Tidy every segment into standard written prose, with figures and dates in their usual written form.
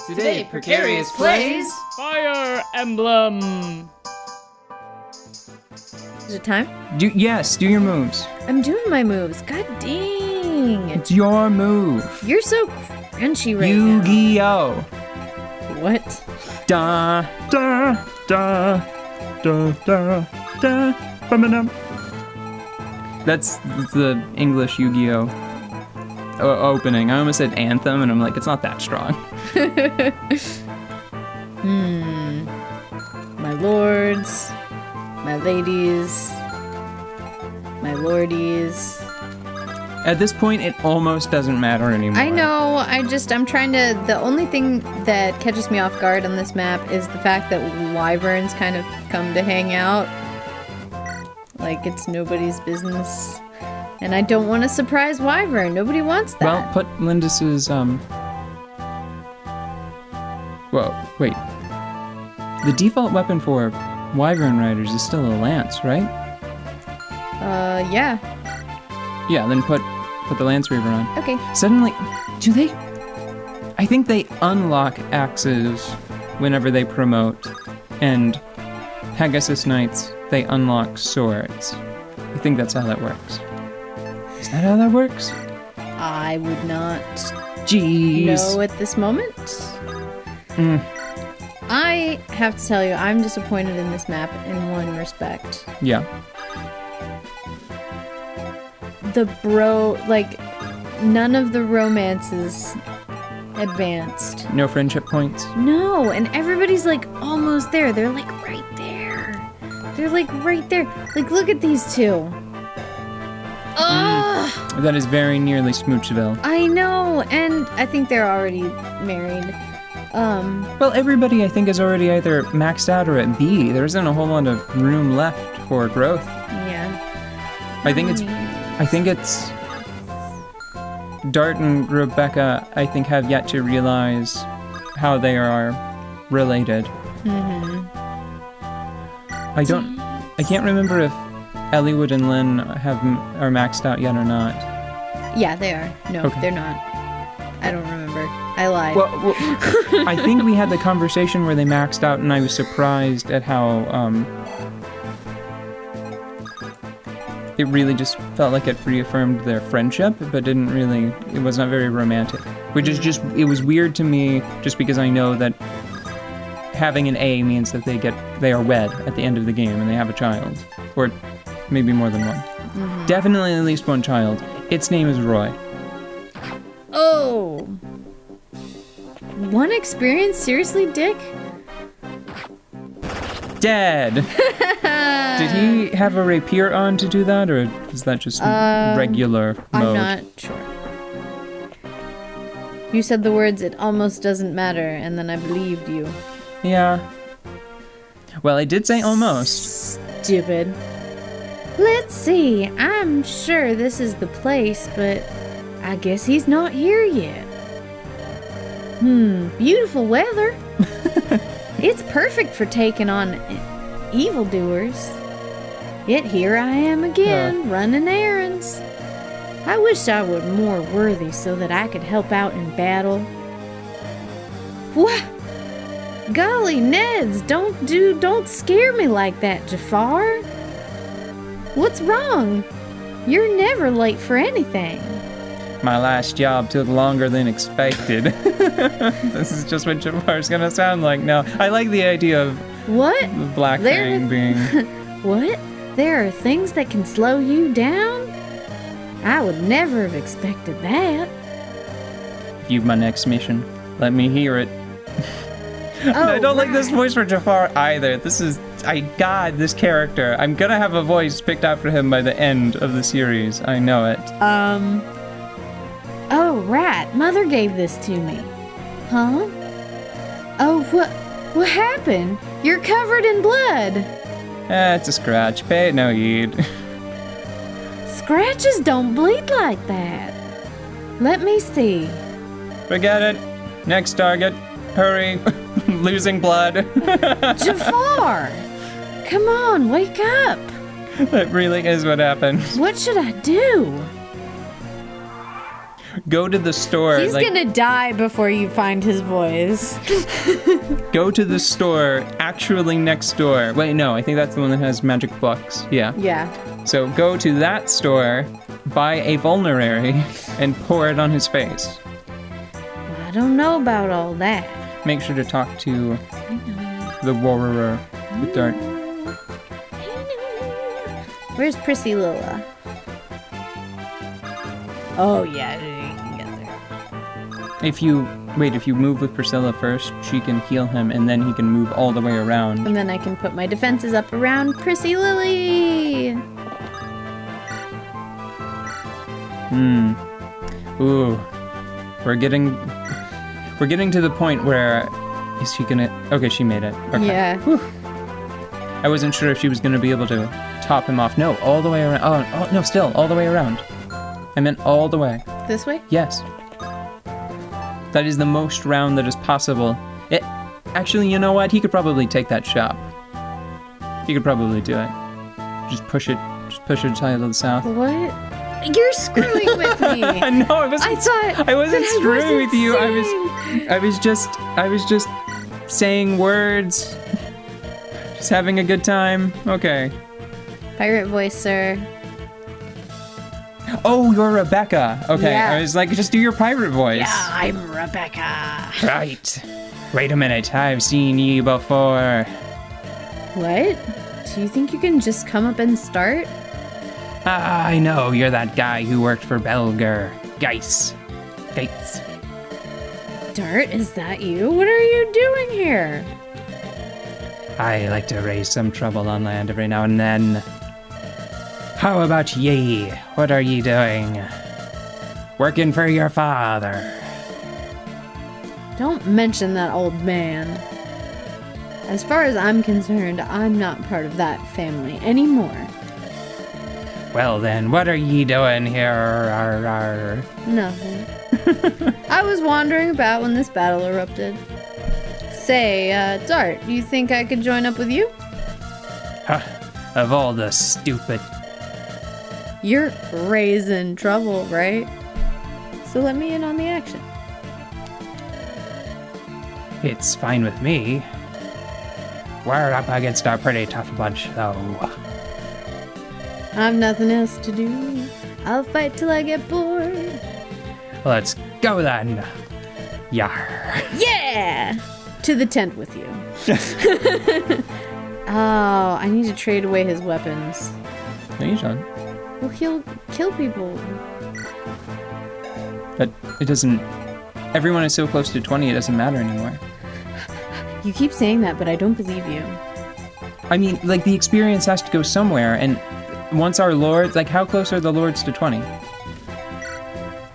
Today, Precarious plays Fire Emblem. Is it time? Yes, do your moves. I'm doing my moves. God dang. It's your move. You're so crunchy right Yu-Gi-Oh! now. What? Da da da da da da. Ba-ba-dum. That's the English Yu-Gi-Oh! Opening. I almost said anthem, and I'm like, it's not that strong. My lords, my ladies, my lordies. At this point, it almost doesn't matter anymore. I know, I'm trying to, the only thing that catches me off guard on this map is the fact that wyverns kind of come to hang out. Like it's nobody's business. And I don't want to surprise wyvern. Nobody wants that. Well, put Lindis's, Whoa, wait. The default weapon for wyvern riders is still a lance, right? Yeah. Yeah, then put the Lance Reaver on. Okay. Suddenly, do they? I think they unlock axes whenever they promote, and Pegasus Knights, they unlock swords. I think that's how that works. Is that how that works? I would not Jeez. know at this moment. I have to tell you, I'm disappointed in this map in one respect. Yeah. None of the romances advanced. No friendship points? No, and everybody's like almost there. They're like right there. They're like right there. Like, look at these two. Ugh! That is very nearly Smoochville. I know, and I think they're already married. Well, everybody I think is already either maxed out or at B. There isn't a whole lot of room left for growth. Yeah. I think it's Dart and Rebecca, I think, have yet to realize how they are related. I can't remember if Elliewood and Lynn are maxed out yet or not. Yeah, they are. No, Okay. they're not. I don't remember. I lied. Well, I think we had the conversation where they maxed out, and I was surprised at how it really just felt like it reaffirmed their friendship, but it was not very romantic. Which is it was weird to me, just because I know that having an A means that they are wed at the end of the game, and they have a child. Or maybe more than one. Definitely at least one child. Its name is Roy. Oh! One experience? Seriously, Dick? Dead! Did he have a rapier on to do that, or is that just regular mode? I'm not sure. You said the words, "it almost doesn't matter," and then I believed you. Yeah. Well, I did say almost. Stupid. Let's see, I'm sure this is the place, but I guess he's not here yet. Beautiful weather. It's perfect for taking on evildoers. Yet here I am again, running errands. I wish I were more worthy so that I could help out in battle. What? Golly, Neds, don't scare me like that, Jafar. What's wrong? You're never late for anything. My last job took longer than expected. This is just what Jafar's gonna sound like now. I like the idea of What? the black thing being... What? There are things that can slow you down? I would never have expected that. You've my next mission. Let me hear it. Oh, I don't like this voice for Jafar either. God, this character. I'm gonna have a voice picked out for him by the end of the series. I know it. Oh, right. Mother gave this to me. Huh? Oh, what happened? You're covered in blood. It's a scratch. Pay it no heed. Scratches don't bleed like that. Let me see. Forget it. Next target. Hurry. Losing blood. Jafar! Come on, wake up. That really is what happened. What should I do? Go to the store. He's gonna die before you find his voice. Go to the store actually next door. Wait, no, I think that's the one that has magic books. Yeah. Yeah. So go to that store, buy a vulnerary, and pour it on his face. Well, I don't know about all that. Make sure to talk to the warrior with Dart. Where's Priscilla? Oh yeah, you can get there. If you move with Priscilla first, she can heal him, and then he can move all the way around. And then I can put my defenses up around Prissy Lily. Ooh. We're getting to the point where is she gonna? Okay, she made it. Okay. Yeah. Whew. I wasn't sure if she was gonna be able to top him off. No, all the way around. Oh no, still all the way around. I meant all the way. This way? Yes. That is the most round that is possible. Actually, you know what? He could probably take that shop. He could probably do it. Just push it to the south. What? You're screwing with me. No, I wasn't. I wasn't screwing with you. I was just saying words. Just having a good time. Okay. Pirate voice, sir. Oh, you're Rebecca. Okay, Yeah. I was like, just do your pirate voice. Yeah, I'm Rebecca. Right. Wait a minute, I've seen you before. What? Do you think you can just come up and start? I know, you're that guy who worked for Belger. Gates. Dart, is that you? What are you doing here? I like to raise some trouble on land every now and then. How about ye? What are ye doing? Working for your father. Don't mention that old man. As far as I'm concerned, I'm not part of that family anymore. Well then, what are ye doing here? Arr, arr. Nothing. I was wandering about when this battle erupted. Say, Dart, do you think I could join up with you? Huh, of all the stupid... You're raising trouble, right? So let me in on the action. It's fine with me. We're up against a pretty tough bunch, though. I've nothing else to do. I'll fight till I get bored. Let's go then. Yar. Yeah! To the tent with you. Oh, I need to trade away his weapons. No, you don't. Well, he'll kill people. But it doesn't... Everyone is so close to 20, it doesn't matter anymore. You keep saying that, but I don't believe you. I mean, like, the experience has to go somewhere, and once our lords... Like, how close are the lords to 20?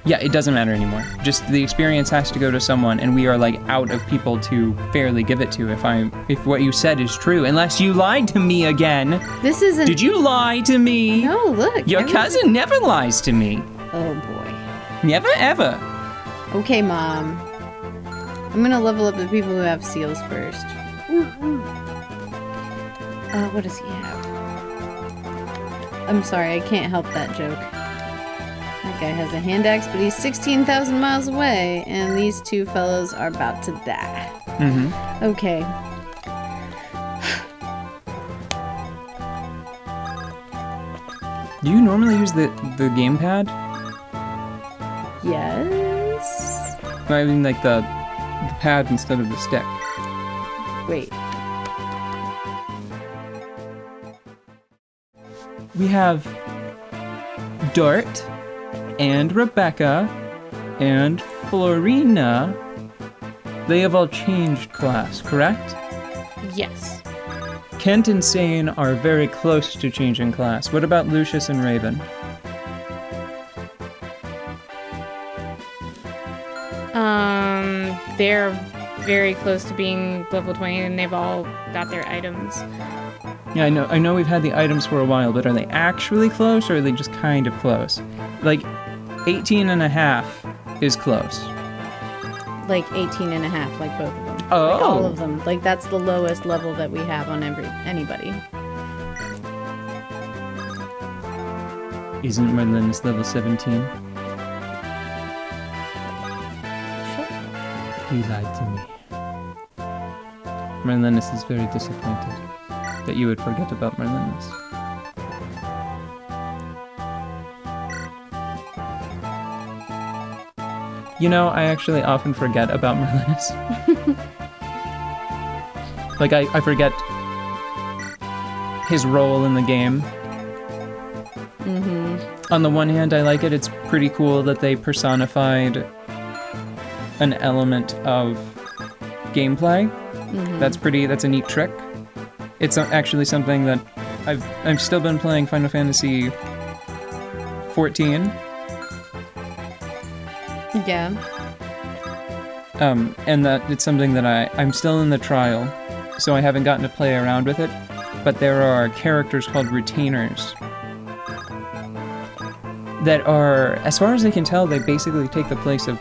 Yeah, it doesn't matter anymore. Just the experience has to go to someone, and we are, like, out of people to fairly give it to if what you said is true. Unless you lied to me again. This isn't... Did you lie to me? No, look. Your cousin never lies to me. Oh, boy. Never, ever. Okay, Mom. I'm gonna level up the people who have seals first. What does he have? I'm sorry, I can't help that joke. That guy has a hand axe, but he's 16,000 miles away, and these two fellows are about to die. Mm-hmm. Okay. Do you normally use the gamepad? Yes? I mean, like the pad instead of the stick. Wait. We have Dart and Rebecca and Florina. They have all changed class, correct? Yes. Kent and Sane are very close to changing class. What about Lucius and Raven? They're very close to being level 20 and they've all got their items. Yeah, I know we've had the items for a while, but are they actually close or are they just kind of close? Like, 18 and a half is close. Like 18 and a half, like both of them. Oh. Like all of them. Like that's the lowest level that we have on anybody. Isn't Merlin's level 17? You lied to me. Merlinus is very disappointed that you would forget about Merlinus. You know, I actually often forget about Merlinus. Like, I forget his role in the game. Mm-hmm. On the one hand, I like it. It's pretty cool that they personified an element of gameplay. Mm-hmm. That's a neat trick. It's actually something that I've still been playing Final Fantasy 14. Yeah. And that it's something that I'm still in the trial, so I haven't gotten to play around with it, but there are characters called retainers that are, as far as I can tell, they basically take the place of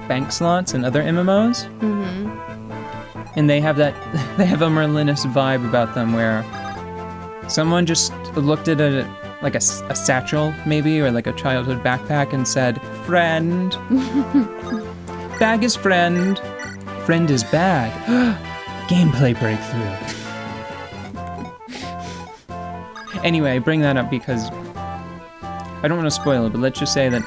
bank slots and other MMOs. Mm-hmm. And they have a Merlinus vibe about them where someone just looked at it like a satchel, maybe, or like a childhood backpack and said, "Friend." Bag is friend. Friend is bag. Gameplay breakthrough. Anyway, I bring that up because I don't want to spoil it, but let's just say that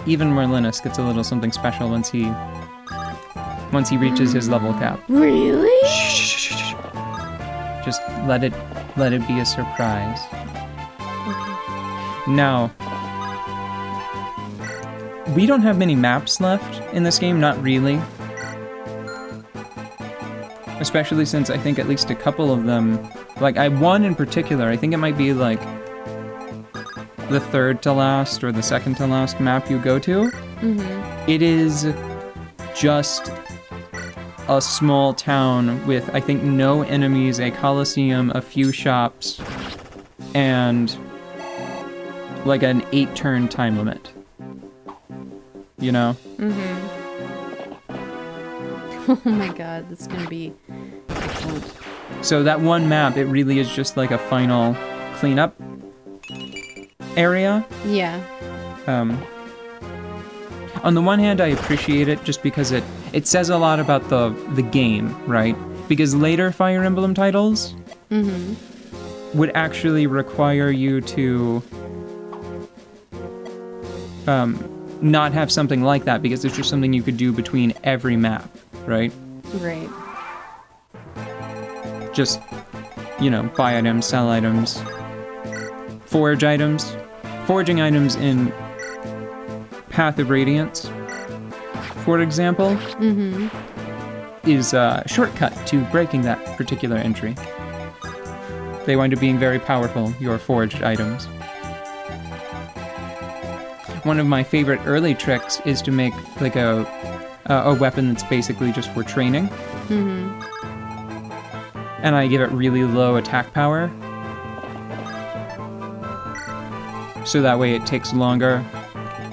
even Merlinus gets a little something special once he reaches his level cap. Really? Shh. Just let it be a surprise. Now, we don't have many maps left in this game, not really. Especially since I think at least a couple of them, like one in particular, I think it might be like the third to last or the second to last map you go to. Mm-hmm. It is just a small town with, I think, no enemies, a coliseum, a few shops, and like an 8-turn time limit. You know? Mm-hmm. Oh my god, that's gonna be excellent. So that one map, it really is just like a final cleanup area. Yeah. On the one hand, I appreciate it just because it says a lot about the game, right? Because later Fire Emblem titles Mm-hmm. would actually require you to not have something like that because it's just something you could do between every map, right? Right. Just, buy items, sell items, forage items. Foraging items in Path of Radiance, for example, Mm-hmm. is a shortcut to breaking that particular entry. They wind up being very powerful, your foraged items. One of my favorite early tricks is to make like a weapon that's basically just for training. Mm-hmm. And I give it really low attack power. So that way it takes longer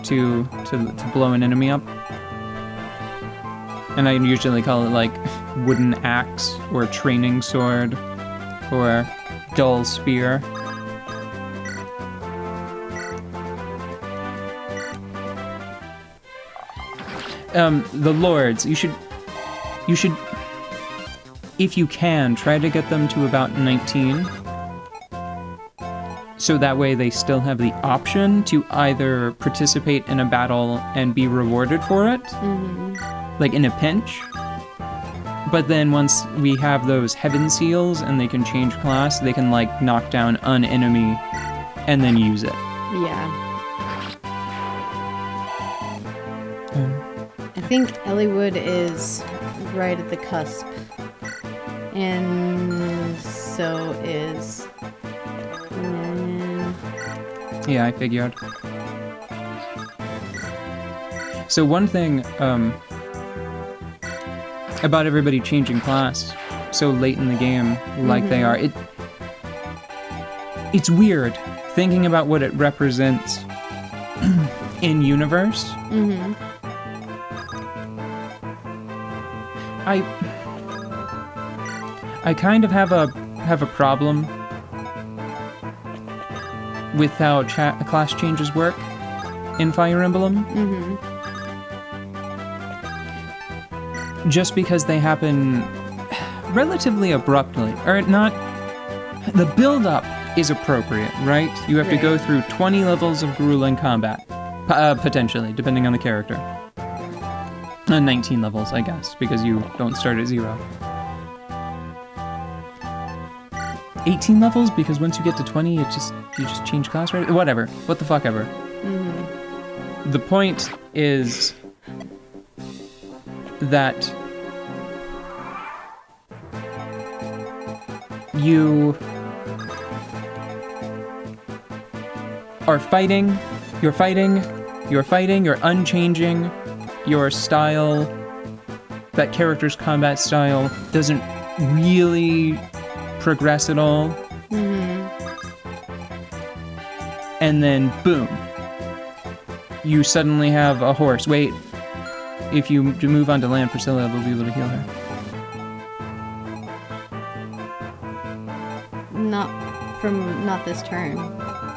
to blow an enemy up. And I usually call it like wooden axe or training sword or dull spear. The lords, you should, if you can, try to get them to about 19. So that way they still have the option to either participate in a battle and be rewarded for it, like in a pinch. But then once we have those heaven seals and they can change class, they can like knock down an enemy and then use it. Yeah. I think Elliewood is right at the cusp. And so is... Yeah, I figured. So one thing about everybody changing class so late in the game, like they are, it's weird thinking about what it represents in universe. Mm-hmm. I kind of have a problem with how class changes work in Fire Emblem. Mm-hmm. just because they happen relatively abruptly, or not. The build-up is appropriate, right? You have to go through 20 levels of grueling combat, potentially, depending on the character. 19 levels, I guess, because you don't start at 0. 18 levels, because once you get to 20, you just change class, right? Whatever. What the fuck ever. Mm-hmm. The point is that you are fighting, you're unchanging, your style, that character's combat style doesn't really progress at all. Mm-hmm. And then, boom, you suddenly have a horse. Wait, if you move on to land, Priscilla will be able to heal her. Not this turn.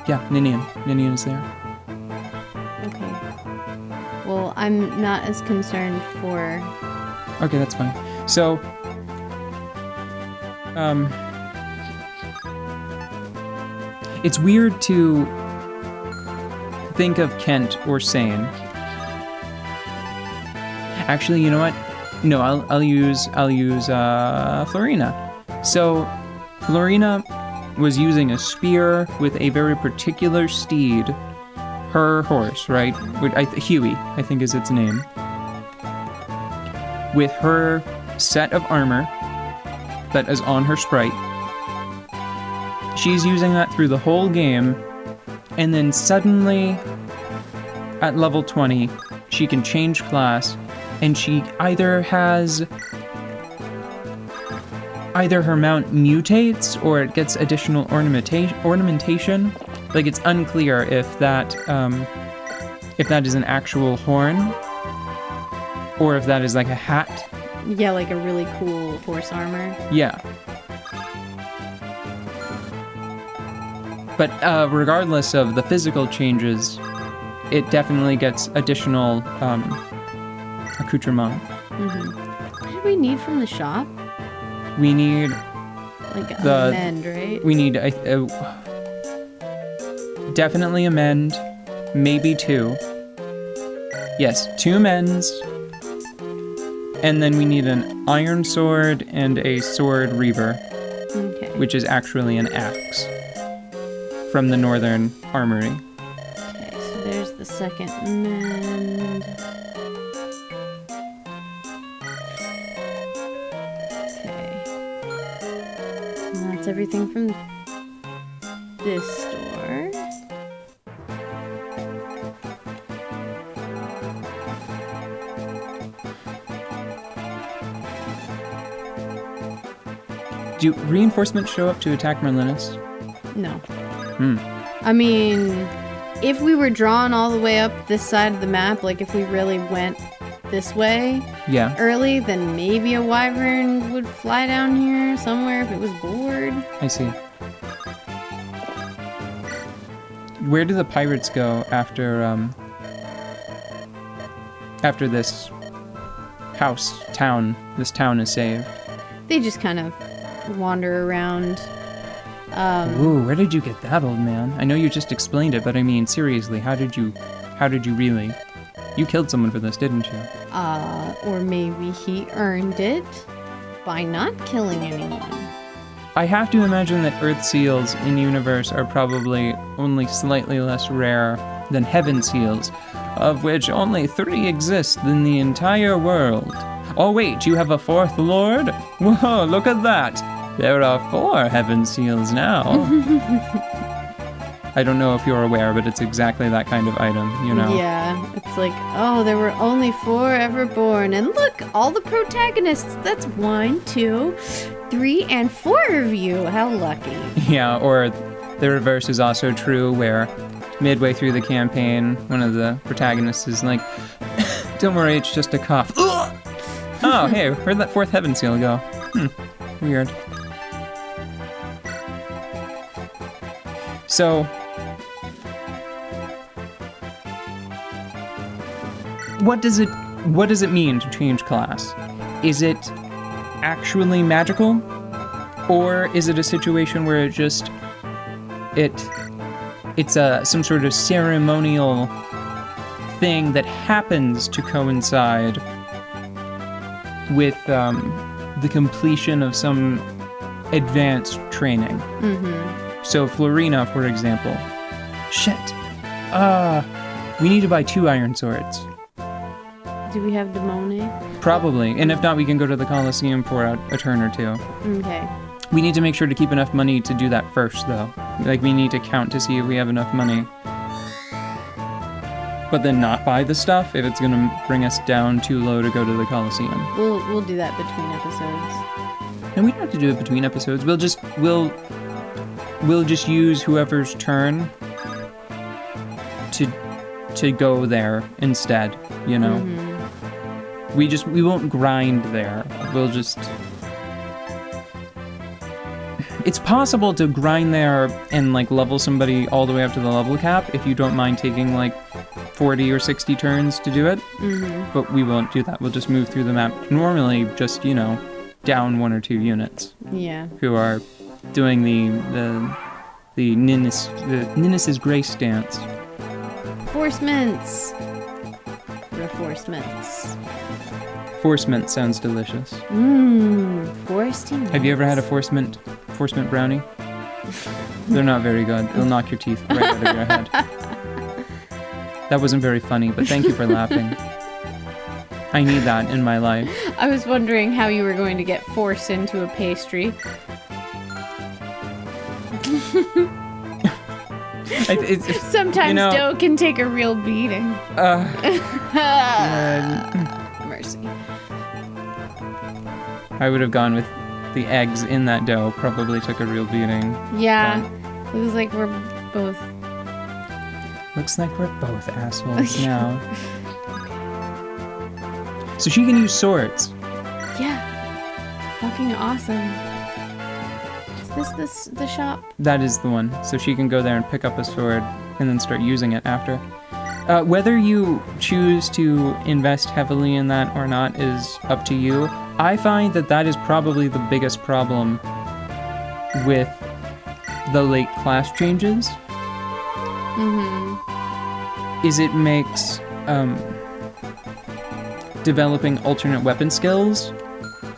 Yeah, Ninian is there. Okay. Well, I'm not as concerned for... Okay, that's fine. So, it's weird to think of Kent or Sane. Actually, you know what? No, I'll use Florina. So, Florina was using a spear with a very particular steed. Her horse, right? Huey, I think is its name. With her set of armor that is on her sprite. She's using that through the whole game, and then suddenly, at level 20, she can change class, and she either her mount mutates or it gets additional ornamentation. Like, it's unclear if that is an actual horn or if that is like a hat. Yeah, like a really cool horse armor. Yeah. But regardless of the physical changes, it definitely gets additional accoutrement. Mm-hmm. What did we need from the shop? We need like a mend, right? We need definitely a mend, maybe 2. Yes, 2 mends, and then we need an iron sword and a sword reaver, Okay. which is actually an axe from the Northern Armory. Okay, so there's the second mend. Everything from this store. Do reinforcements show up to attack Merlinus? No. Hmm. I mean, if we were drawn all the way up this side of the map, like if we really went this way early, then maybe a wyvern would fly down here somewhere if it was bored. I see. Where do the pirates go after this town is saved? They just kind of wander around. Ooh, where did you get that, old man? I know you just explained it, but I mean, seriously, how did you really? You killed someone for this, didn't you? Or maybe he earned it by not killing anyone. I have to imagine that Earth seals in universe are probably only slightly less rare than Heaven seals, of which only 3 exist in the entire world. Oh wait, you have a 4th lord? Whoa, look at that! There are 4 Heaven seals now. I don't know if you're aware, but it's exactly that kind of item, you know? Yeah, it's like, oh, there were only 4 ever born, and look, all the protagonists, that's 1, 2, 3, and 4 of you, how lucky. Yeah, or the reverse is also true, where midway through the campaign, one of the protagonists is like, don't worry, it's just a cough. Oh, hey, where'd that 4th Heaven seal go? Weird. So, what does it mean to change class? is it actually magical? Or is it a situation where it's some sort of ceremonial thing that happens to coincide with the completion of some advanced training? So Florina, for example. Shit. We need to buy 2 iron swords. Do we have Demone? Probably. And if not, we can go to the Colosseum for a turn or 2. Okay. We need to make sure to keep enough money to do that first, though. Like, we need to count to see if we have enough money. But then not buy the stuff if it's gonna bring us down too low to go to the Colosseum. We'll do that between episodes. And we don't have to do it between episodes. We'll just use whoever's turn to go there instead, you know? We won't grind there. We'll just... It's possible to grind there and, like, level somebody all the way up to the level cap if you don't mind taking, like, 40 or 60 turns to do it. But we won't do that. We'll just move through the map. Normally, just, you know, down 1 or 2 units. Yeah. Who are doing the Ninnis's Grace dance. Reinforcements. Reinforcements. Forcement sounds delicious. Forced. Have you ever had a forcement brownie? They're not very good. They'll knock your teeth right out of your head. That wasn't very funny, but thank you for laughing. I need that in my life. I was wondering how you were going to get forced into a pastry. Sometimes, you know, dough can take a real beating. Mercy. I would have gone with the eggs in that dough. Probably took a real beating. Yeah. Looks like we're both... Looks like we're both assholes now. So she can use swords. Yeah. Fucking awesome. Is this the shop? That is the one. So she can go there and pick up a sword and then start using it after. Whether you choose to invest heavily in that or not is up to you. I find that is probably the biggest problem with the late class changes. Is it makes developing alternate weapon skills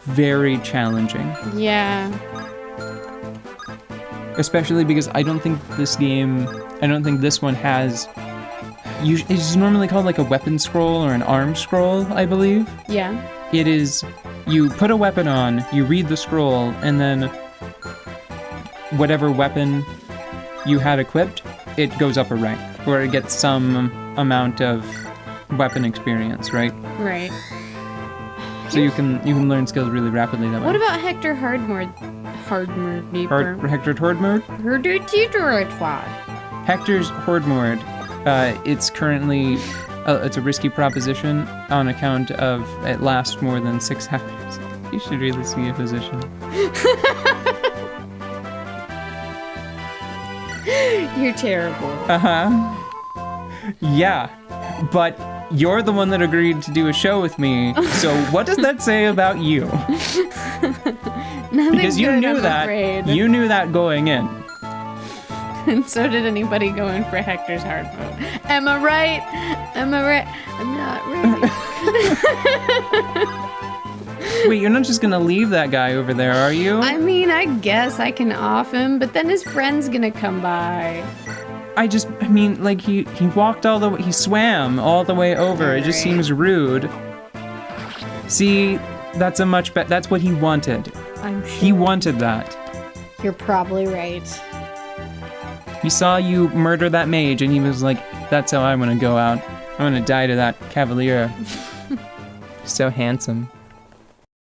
very challenging. Yeah. Especially because I don't think this one has... It's normally called like a weapon scroll or an arm scroll, I believe. Yeah. It is, you put a weapon on, you read the scroll, and then whatever weapon you had equipped, it goes up a rank, or it gets some amount of weapon experience, right? Right. So you can learn skills really rapidly that way. What about Hector Hardmore? Hector Hordmord? Hector's Hordmord. It's currently it's a risky proposition on account of it lasts more than 6 hours. You should really see a physician. You're terrible. Yeah, but you're the one that agreed to do a show with me. So what does that say about you? Nothing because you good, knew I'm that. afraid. You knew that going in. And so did anybody going for Hector's hard mode. Am I right? Am I right? I'm not right. Wait, you're not just gonna leave that guy over there, are you? I mean, I guess I can off him, but then his friend's gonna come by. I mean, like, he walked all the way, he swam all the way over. It just seems rude. See, that's a much better, that's what he wanted. I'm sure. He wanted that. You're probably right. He saw you murder that mage, and he was like, that's how I want to go out. I want to die to that cavalier. So handsome.